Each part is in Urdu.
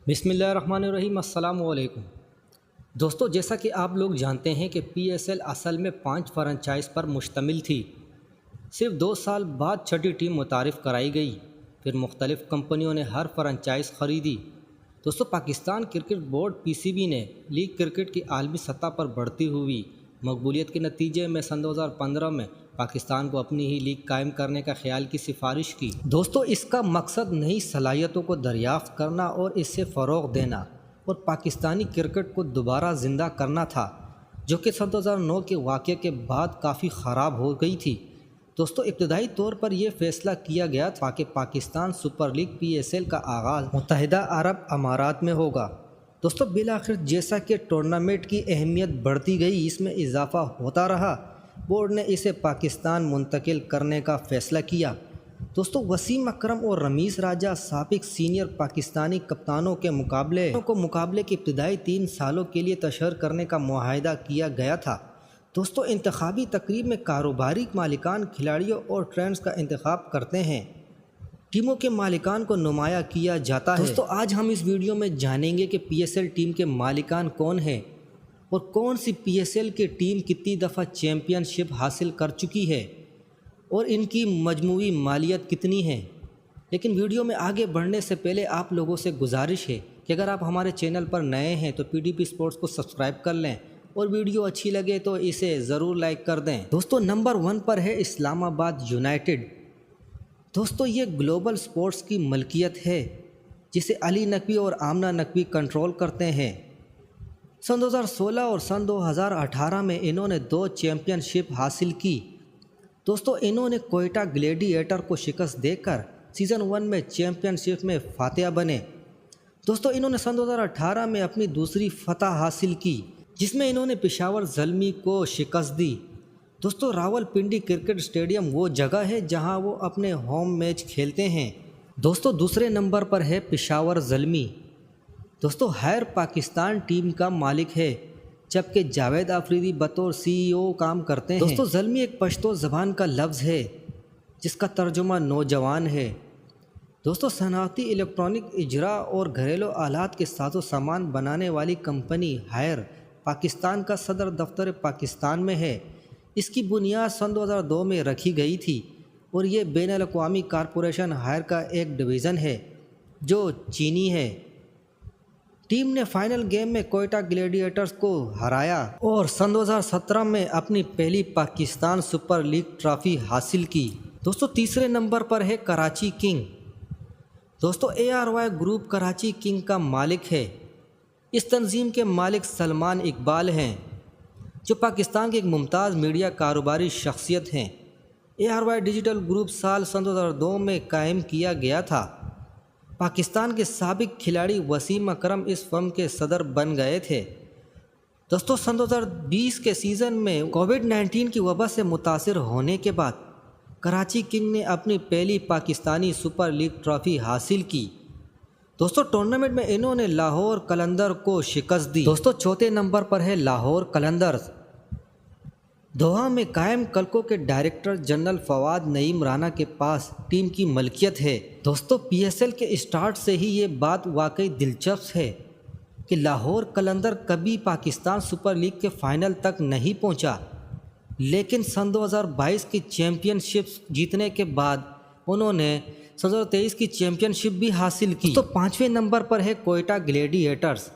بسم اللہ الرحمن الرحیم۔ السلام علیکم دوستو، جیسا کہ آپ لوگ جانتے ہیں کہ پی ایس ایل اصل میں 5 فرنچائز پر مشتمل تھی۔ صرف 2 سال بعد چھٹی ٹیم متعارف کرائی گئی، پھر مختلف کمپنیوں نے ہر فرنچائز خریدی۔ دوستو، پاکستان کرکٹ بورڈ پی سی بی نے لیگ کرکٹ کی عالمی سطح پر بڑھتی ہوئی مقبولیت کے نتیجے میں سن 2015 میں پاکستان کو اپنی ہی لیگ قائم کرنے کا خیال کی سفارش کی۔ دوستو، اس کا مقصد نئی صلاحیتوں کو دریافت کرنا اور اس سے فروغ دینا اور پاکستانی کرکٹ کو دوبارہ زندہ کرنا تھا، جو کہ سن 2009 کے واقعے کے بعد کافی خراب ہو گئی تھی۔ دوستو، ابتدائی طور پر یہ فیصلہ کیا گیا تھا کہ Pakistan super league P S L کا آغاز متحدہ عرب امارات میں ہوگا۔ دوستو، بالآخر جیسا کہ ٹورنامنٹ کی اہمیت بڑھتی گئی، اس میں اضافہ ہوتا رہا، بورڈ نے اسے پاکستان منتقل کرنے کا فیصلہ کیا۔ دوستو، وسیم اکرم اور رمیز راجہ سابق سینئر پاکستانی کپتانوں کے مقابلے کے ابتدائی 3 سالوں کے لیے تشہیر کرنے کا معاہدہ کیا گیا تھا۔ دوستو، انتخابی تقریب میں کاروباری مالکان کھلاڑیوں اور ٹرینرز کا انتخاب کرتے ہیں، ٹیموں کے مالکان کو نمایاں کیا جاتا ہے۔ دوستو، آج ہم اس ویڈیو میں جانیں گے کہ پی ایس ایل ٹیم کے مالکان کون ہیں اور کون سی پی ایس ایل کی ٹیم کتنی دفعہ چیمپئن شپ حاصل کر چکی ہے اور ان کی مجموعی مالیت کتنی ہے۔ لیکن ویڈیو میں آگے بڑھنے سے پہلے آپ لوگوں سے گزارش ہے کہ اگر آپ ہمارے چینل پر نئے ہیں تو پی ڈی پی اسپورٹس کو سبسکرائب کر لیں اور ویڈیو اچھی لگے تو اسے ضرور لائک کر دیں۔ دوستو، نمبر 1 پر ہے اسلام آباد یونائٹڈ۔ دوستو، یہ گلوبل سپورٹس کی ملکیت ہے جسے علی نقوی اور آمنہ نقوی کنٹرول کرتے ہیں۔ سن 2016 اور سن 2018 میں انہوں نے 2 چیمپئن شپ حاصل کی۔ دوستو، انہوں نے کوئٹہ گلیڈی ایٹر کو شکست دے کر سیزن 1 میں چیمپئن شپ میں فاتح بنے۔ دوستو، انہوں نے سن 2018 میں اپنی دوسری فتح حاصل کی، جس میں انہوں نے پشاور زلمی کو شکست دی۔ دوستو، راول پنڈی کرکٹ اسٹیڈیم وہ جگہ ہے جہاں وہ اپنے ہوم میچ کھیلتے ہیں۔ دوستو، دوسرے نمبر پر ہے پشاور زلمی۔ دوستو، ہائر پاکستان ٹیم کا مالک ہے، جبکہ جاوید آفریدی بطور سی ای او کام کرتے ہیں۔ دوستو، زلمی ایک پشتو زبان کا لفظ ہے جس کا ترجمہ نوجوان ہے۔ دوستو، صنعتی الیکٹرانک اجراء اور گھریلو آلات کے ساز و سامان بنانے والی کمپنی ہائر پاکستان کا صدر دفتر پاکستان میں ہے۔ اس کی بنیاد سن 2002 میں رکھی گئی تھی اور یہ بین الاقوامی کارپوریشن ہائر کا ایک ڈویژن ہے جو چینی ہے۔ ٹیم نے فائنل گیم میں کوئٹہ گلیڈی ایٹرز کو ہرایا اور سن 2017 میں اپنی پہلی پاکستان سپر لیگ ٹرافی حاصل کی۔ دوستو، تیسرے نمبر پر ہے کراچی کنگ۔ دوستو، A R Y group Karachi king کا مالک ہے۔ اس تنظیم کے مالک سلمان اقبال ہیں، جو پاکستان کے ایک ممتاز میڈیا کاروباری شخصیت ہیں۔ اے آر وائی ڈیجیٹل گروپ سال سن 2002 میں قائم کیا گیا تھا۔ پاکستان کے سابق کھلاڑی وسیم اکرم اس فرم کے صدر بن گئے تھے۔ دوستو، سن 2020 کے سیزن میں کووڈ-19 کی وبا سے متاثر ہونے کے بعد کراچی کنگ نے اپنی پہلی پاکستانی سپر لیگ ٹرافی حاصل کی۔ دوستو، ٹورنامنٹ میں انہوں نے لاہور قلندر کو شکست دی۔ دوستو، چوتھے نمبر پر ہے لاہور قلندرز۔ دوحہ میں قائم کلکو کے ڈائریکٹر جنرل فواد نعیم رانا کے پاس ٹیم کی ملکیت ہے۔ دوستو، پی ایس ایل کے اسٹارٹ سے ہی یہ بات واقعی دلچسپ ہے کہ لاہور قلندر کبھی پاکستان سپر لیگ کے فائنل تک نہیں پہنچا، لیکن سن 2022 کی چیمپئن شپ جیتنے کے بعد انہوں نے سن 2023 کی چیمپئن شپ بھی حاصل کی۔ تو 5ویں نمبر پر ہے کوئٹہ گلیڈی ایٹرز۔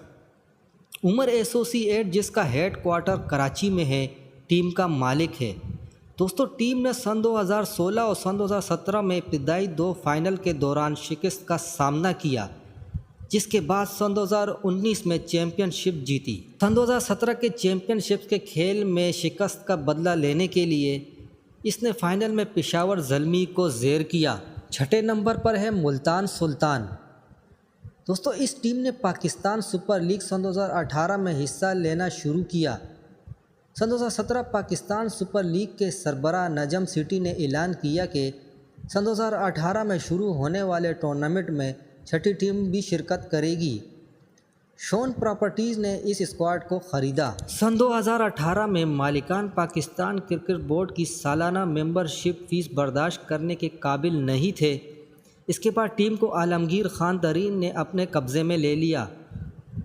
عمر ایسوسی ایٹ، جس کا ہیڈ کوارٹر کراچی میں ہے، ٹیم کا مالک ہے۔ دوستو، ٹیم نے سن 2016 اور سن 2017 میں ابتدائی 2 فائنل کے دوران شکست کا سامنا کیا، جس کے بعد سن 2019 میں چیمپئن شپ جیتی۔ سن 2017 کے چیمپئن شپ کے کھیل میں شکست کا بدلہ لینے کے لیے اس نے فائنل میں پشاور زلمی کو زیر کیا۔ 6 نمبر پر ہے ملتان سلطان۔ دوستو، اس ٹیم نے پاکستان سپر لیگ سن 2018 میں حصہ لینا شروع کیا۔ سن 2017 پاکستان سپر لیگ کے سربراہ نجم سیٹھی نے اعلان کیا کہ سن 2018 میں شروع ہونے والے ٹورنامنٹ میں 6ٹھی ٹیم بھی شرکت کرے گی۔ شون پراپرٹیز نے اس اسکواڈ کو خریدا۔ سن 2018 میں مالکان پاکستان کرکٹ بورڈ کی سالانہ ممبر شپ فیس برداشت کرنے کے قابل نہیں تھے، اس کے بعد ٹیم کو عالمگیر خان ترین نے اپنے قبضے میں لے لیا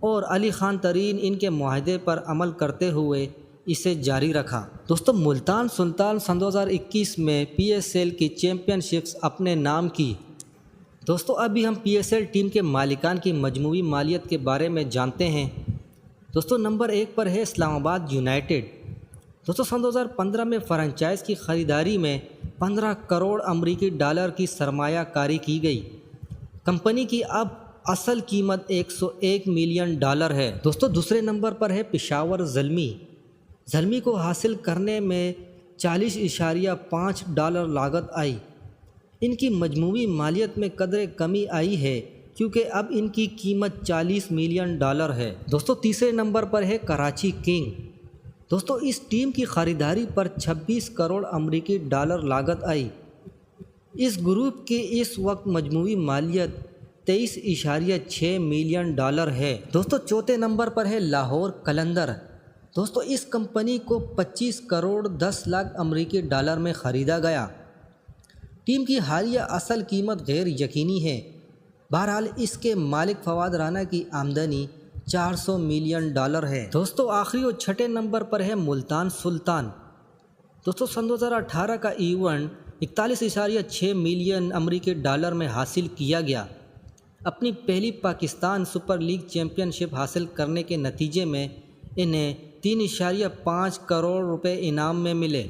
اور علی خان ترین ان کے معاہدے پر عمل کرتے ہوئے اسے جاری رکھا۔ دوستو ملتان سلطان سن 2021 میں پی ایس ایل کی چیمپئن شپس اپنے نام کی۔ دوستو ابھی ہم پی ایس ایل ٹیم کے مالکان کی مجموعی مالیت کے بارے میں جانتے ہیں۔ دوستو نمبر 1 پر ہے اسلام آباد یونائٹڈ۔ دوستو سن 2015 میں فرنچائز کی خریداری میں 15 کروڑ امریکی ڈالر کی سرمایہ کاری کی گئی۔ کمپنی کی اب اصل قیمت 101 ملین ڈالر ہے۔ دوستو دوسرے نمبر پر ہے پشاور زلمی۔ زلمی کو حاصل کرنے میں 40.5 ڈالر لاگت آئی۔ ان کی مجموعی مالیت میں قدرے کمی آئی ہے کیونکہ اب ان کی قیمت 40 ملین ڈالر ہے۔ دوستو تیسرے نمبر پر ہے کراچی کنگ۔ دوستو اس ٹیم کی خریداری پر 26 کروڑ امریکی ڈالر لاگت آئی۔ اس گروپ کی اس وقت مجموعی مالیت 23.6 ملین ڈالر ہے۔ دوستو چوتھے نمبر پر ہے لاہور قلندر۔ دوستو اس کمپنی کو 25 کروڑ 10 لاکھ امریکی ڈالر میں خریدا گیا۔ ٹیم کی حالیہ اصل قیمت غیر یقینی ہے۔ بہرحال اس کے مالک فواد رانا کی آمدنی 400 ملین ڈالر ہے۔ دوستو آخری اور چھٹے نمبر پر ہے ملتان سلطان۔ دوستو سن 2018 کا ایونٹ 41.6 ملین امریکی ڈالر میں حاصل کیا گیا۔ اپنی پہلی پاکستان سپر لیگ چیمپئن شپ حاصل کرنے کے نتیجے میں انہیں 3.5 کروڑ روپے انعام میں ملے۔